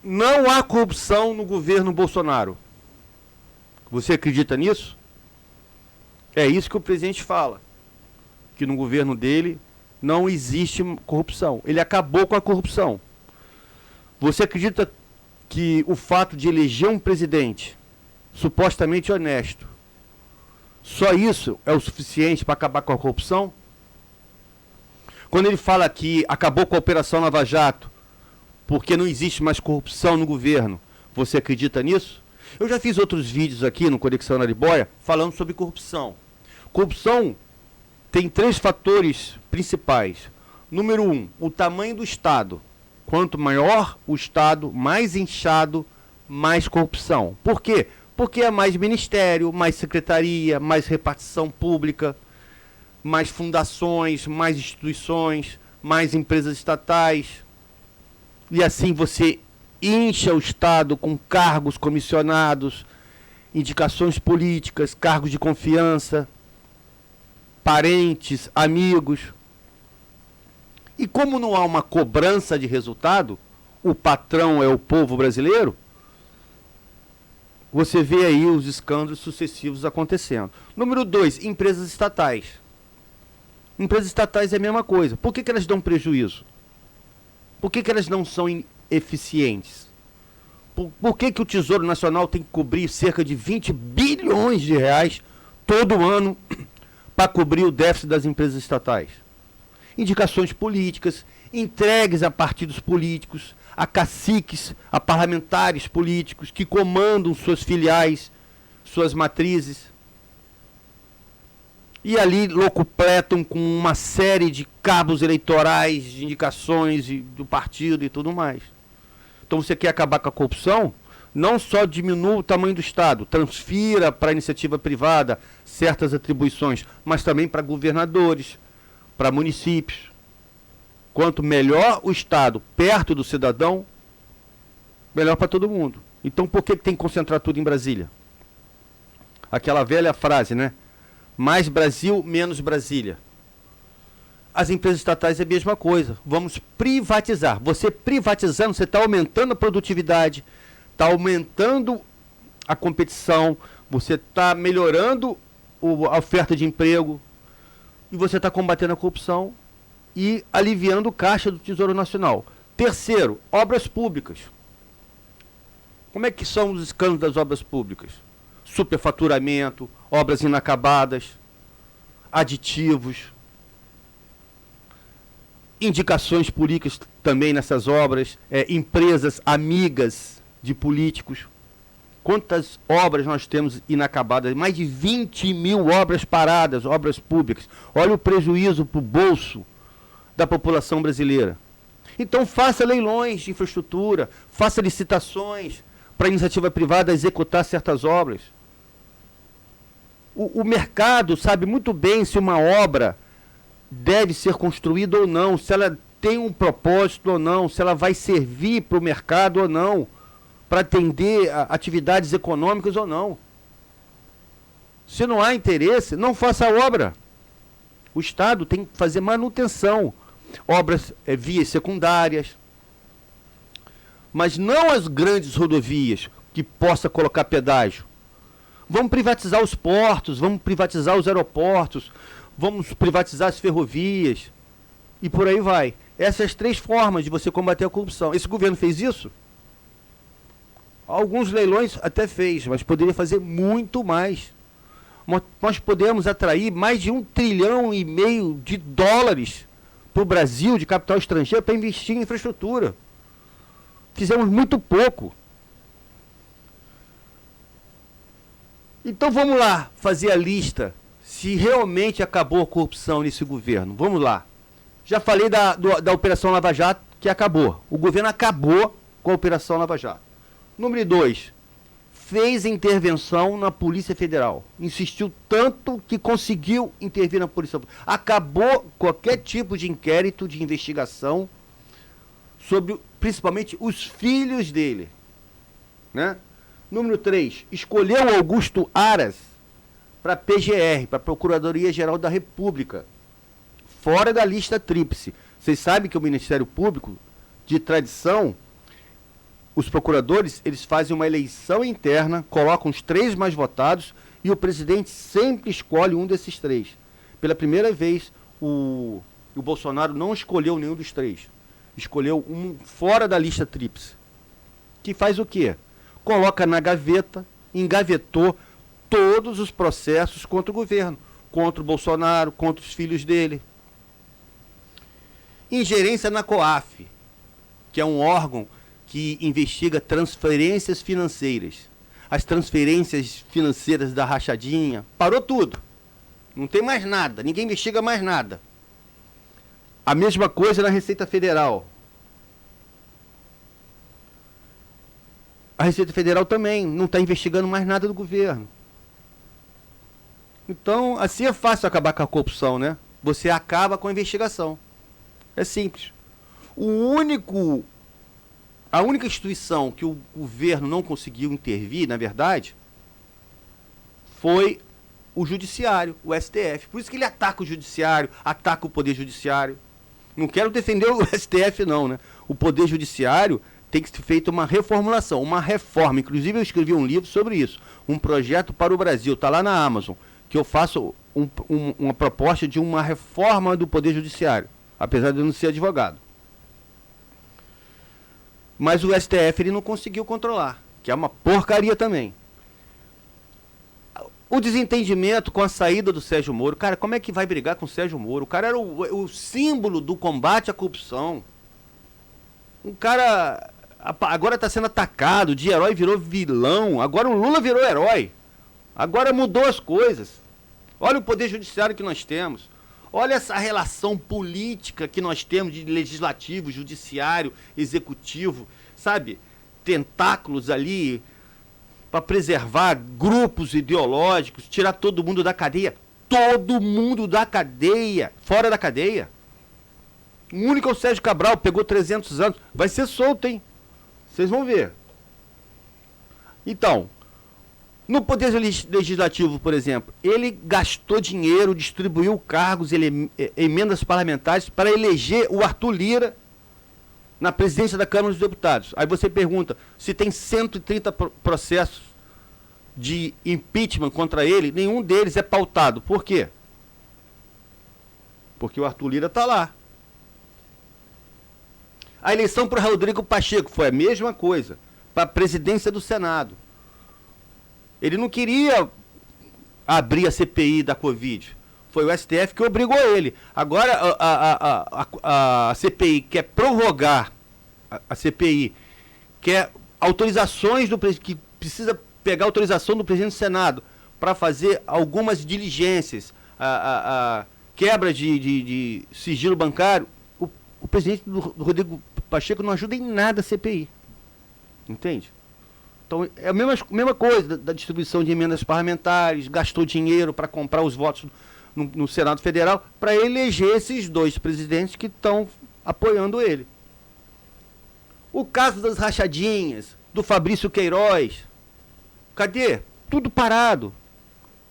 não há corrupção no governo Bolsonaro. Você acredita nisso? É isso que o presidente fala, que no governo dele não existe corrupção. Ele acabou com a corrupção. Você acredita que o fato de eleger um presidente supostamente honesto, só isso é o suficiente para acabar com a corrupção? Quando ele fala que acabou com a Operação Lava Jato, porque não existe mais corrupção no governo, você acredita nisso? Eu já fiz outros vídeos aqui no Conexão Araribóia falando sobre corrupção. Corrupção tem 3 fatores principais. Número 1, o tamanho do Estado. Quanto maior o Estado, mais inchado, mais corrupção. Por quê? Porque é mais ministério, mais secretaria, mais repartição pública, mais fundações, mais instituições, mais empresas estatais. E assim você incha o Estado com cargos comissionados, indicações políticas, cargos de confiança, parentes, amigos. E como não há uma cobrança de resultado, o patrão é o povo brasileiro, você vê aí os escândalos sucessivos acontecendo. Número 2, empresas estatais. Empresas estatais é a mesma coisa. Por que elas dão prejuízo? Por que elas não são eficientes? Por que o Tesouro Nacional tem que cobrir cerca de 20 bilhões de reais todo ano para cobrir o déficit das empresas estatais? Indicações políticas, entregues a partidos políticos, a caciques, a parlamentares políticos que comandam suas filiais, suas matrizes. E ali locupletam com uma série de cabos eleitorais, de indicações do partido e tudo mais. Então você quer acabar com a corrupção? Não só diminua o tamanho do Estado, transfira para a iniciativa privada certas atribuições, mas também para governadores, para municípios. Quanto melhor o Estado perto do cidadão, melhor para todo mundo. Então por que tem que concentrar tudo em Brasília? Aquela velha frase, né? Mais Brasil, menos Brasília. As empresas estatais é a mesma coisa. Vamos privatizar. Você privatizando, você está aumentando a produtividade, está aumentando a competição, você está melhorando a oferta de emprego e você está combatendo a corrupção e aliviando o caixa do Tesouro Nacional. Terceiro, obras públicas. Como é que são os escândalos das obras públicas? Superfaturamento, obras inacabadas, aditivos, indicações políticas também nessas obras, empresas amigas de políticos. Quantas obras nós temos inacabadas? Mais de 20 mil obras paradas, obras públicas. Olha o prejuízo para o bolso da população brasileira. Então faça leilões de infraestrutura, faça licitações para a iniciativa privada executar certas obras. O mercado sabe muito bem se uma obra deve ser construída ou não, se ela tem um propósito ou não, se ela vai servir para o mercado ou não, para atender a atividades econômicas ou não. Se não há interesse, não faça a obra. O Estado tem que fazer manutenção, obras, vias secundárias, mas não as grandes rodovias que possa colocar pedágio. Vamos privatizar os portos, vamos privatizar os aeroportos, vamos privatizar as ferrovias e por aí vai. Essas 3 formas de você combater a corrupção. Esse governo fez isso? Alguns leilões até fez, mas poderia fazer muito mais. Nós podemos atrair mais de 1,5 trilhão de dólares para o Brasil, de capital estrangeiro, para investir em infraestrutura. Fizemos muito pouco. Então vamos lá fazer a lista se realmente acabou a corrupção nesse governo. Vamos lá. Já falei da Operação Lava Jato, que acabou. O governo acabou com a Operação Lava Jato. Número 2, fez intervenção na Polícia Federal. Insistiu tanto que conseguiu intervir na Polícia Federal. Acabou qualquer tipo de inquérito, de investigação sobre, principalmente, os filhos dele. Né? Número 3, escolheu Augusto Aras para a PGR, para a Procuradoria-Geral da República, fora da lista tríplice. Vocês sabem que o Ministério Público, de tradição, os procuradores, eles fazem uma eleição interna, colocam os 3 mais votados e o presidente sempre escolhe um desses 3. Pela primeira vez, o Bolsonaro não escolheu nenhum dos 3. Escolheu um fora da lista tríplice. Que faz o quê? Coloca na gaveta, engavetou todos os processos contra o governo, contra o Bolsonaro, contra os filhos dele. Ingerência na COAF, que é um órgão que investiga transferências financeiras. As transferências financeiras da rachadinha, parou tudo. Não tem mais nada, ninguém investiga mais nada. A mesma coisa na Receita Federal. A Receita Federal também não está investigando mais nada do governo. Então, assim é fácil acabar com a corrupção, né? Você acaba com a investigação. É simples. A única instituição que o governo não conseguiu intervir, na verdade, foi o judiciário, o STF. Por isso que ele ataca o judiciário, ataca o poder judiciário. Não quero defender o STF não, né? O poder judiciário tem que ser feita uma reformulação, uma reforma. Inclusive eu escrevi um livro sobre isso, um projeto para o Brasil, está lá na Amazon, que eu faço uma proposta de uma reforma do poder judiciário, apesar de eu não ser advogado. Mas o STF ele não conseguiu controlar, que é uma porcaria também. O desentendimento com a saída do Sérgio Moro. Cara, como é que vai brigar com o Sérgio Moro? O cara era o símbolo do combate à corrupção. Um cara agora está sendo atacado, de herói virou vilão. Agora o Lula virou herói. Agora mudou as coisas. Olha o poder judiciário que nós temos. Olha essa relação política que nós temos de legislativo, judiciário, executivo, sabe? Tentáculos ali para preservar grupos ideológicos, tirar todo mundo da cadeia. Todo mundo da cadeia, fora da cadeia. O único é o Sérgio Cabral, pegou 300 anos. Vai ser solto, hein? Vocês vão ver. Então, no Poder Legislativo, por exemplo, ele gastou dinheiro, distribuiu cargos, emendas parlamentares para eleger o Arthur Lira na presidência da Câmara dos Deputados. Aí você pergunta, se tem 130 processos de impeachment contra ele, nenhum deles é pautado. Por quê? Porque o Arthur Lira está lá. A eleição para o Rodrigo Pacheco foi a mesma coisa, para a presidência do Senado. Ele não queria abrir a CPI da Covid. Foi o STF que obrigou ele. Agora a CPI quer prorrogar a CPI, quer autorizações do presidente, que precisa pegar autorização do presidente do Senado para fazer algumas diligências, quebra de sigilo bancário. O presidente do Rodrigo Pacheco não ajuda em nada a CPI. Entende? Então, é a mesma coisa da distribuição de emendas parlamentares, gastou dinheiro para comprar os votos no Senado Federal para eleger esses 2 presidentes que estão apoiando ele. O caso das rachadinhas, do Fabrício Queiroz, cadê? Tudo parado.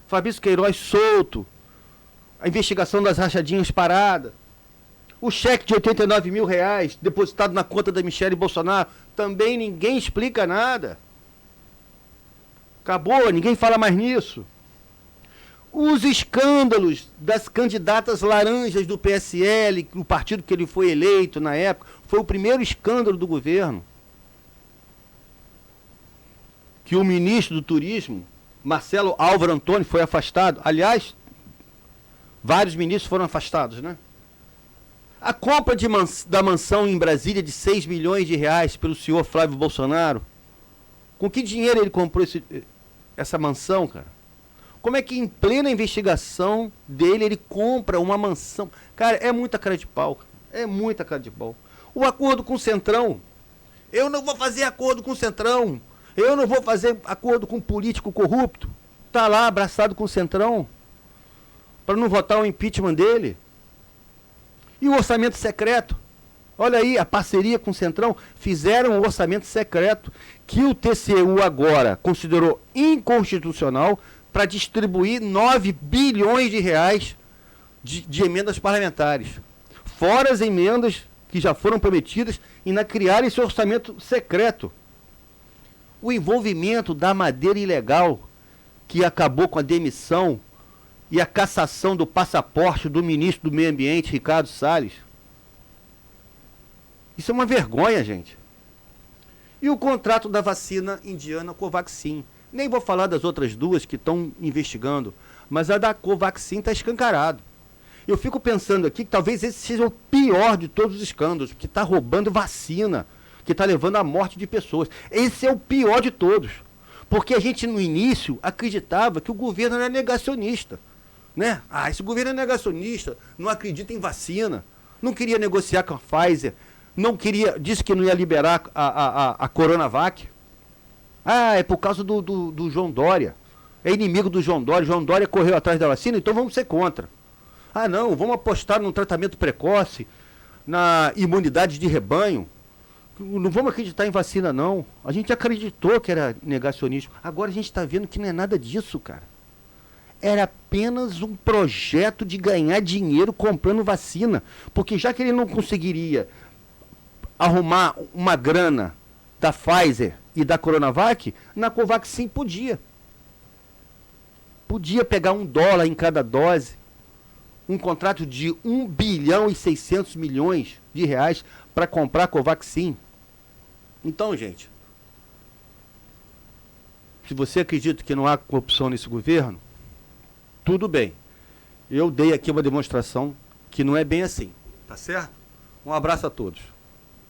Fabrício Queiroz solto, a investigação das rachadinhas parada. O cheque de R$89 mil depositado na conta da Michele Bolsonaro, também ninguém explica nada. Acabou, ninguém fala mais nisso. Os escândalos das candidatas laranjas do PSL, o partido que ele foi eleito na época, foi o primeiro escândalo do governo. Que o ministro do Turismo, Marcelo Álvaro Antônio, foi afastado. Aliás, vários ministros foram afastados, né? A compra da mansão em Brasília de R$6 milhões pelo senhor Flávio Bolsonaro. Com que dinheiro ele comprou essa mansão, cara? Como é que em plena investigação dele ele compra uma mansão? Cara, é muita cara de pau. É muita cara de pau. O acordo com o Centrão. Eu não vou fazer acordo com o Centrão. Eu não vou fazer acordo com um político corrupto. Tá lá abraçado com o Centrão. Para não votar o impeachment dele. E o orçamento secreto? Olha aí, a parceria com o Centrão, fizeram um orçamento secreto que o TCU agora considerou inconstitucional para distribuir R$9 bilhões de emendas parlamentares. Fora as emendas que já foram prometidas e ainda criar esse orçamento secreto. O envolvimento da madeira ilegal, que acabou com a demissão e a cassação do passaporte do ministro do Meio Ambiente, Ricardo Salles. Isso é uma vergonha, gente. E o contrato da vacina indiana Covaxin. Nem vou falar das outras duas que estão investigando, mas a da Covaxin está escancarado. Eu fico pensando aqui que talvez esse seja o pior de todos os escândalos, que está roubando vacina, que está levando à morte de pessoas. Esse é o pior de todos. Porque a gente, no início, acreditava que o governo era negacionista. Né? Ah, esse governo é negacionista, não acredita em vacina, não queria negociar com a Pfizer, não queria, disse que não ia liberar a Coronavac. Ah, é por causa do João Dória. É inimigo do João Dória. João Dória correu atrás da vacina, então vamos ser contra. Ah, não, vamos apostar no tratamento precoce, na imunidade de rebanho. Não vamos acreditar em vacina, não. A gente acreditou que era negacionismo. Agora a gente está vendo que não é nada disso, cara. Era apenas um projeto de ganhar dinheiro comprando vacina. Porque já que ele não conseguiria arrumar uma grana da Pfizer e da Coronavac, na Covaxin podia. Podia pegar $1 em cada dose. Um contrato de 1 bilhão e 600 milhões de reais para comprar Covaxin. Então, gente, se você acredita que não há corrupção nesse governo, tudo bem. Eu dei aqui uma demonstração que não é bem assim. Tá certo? Um abraço a todos.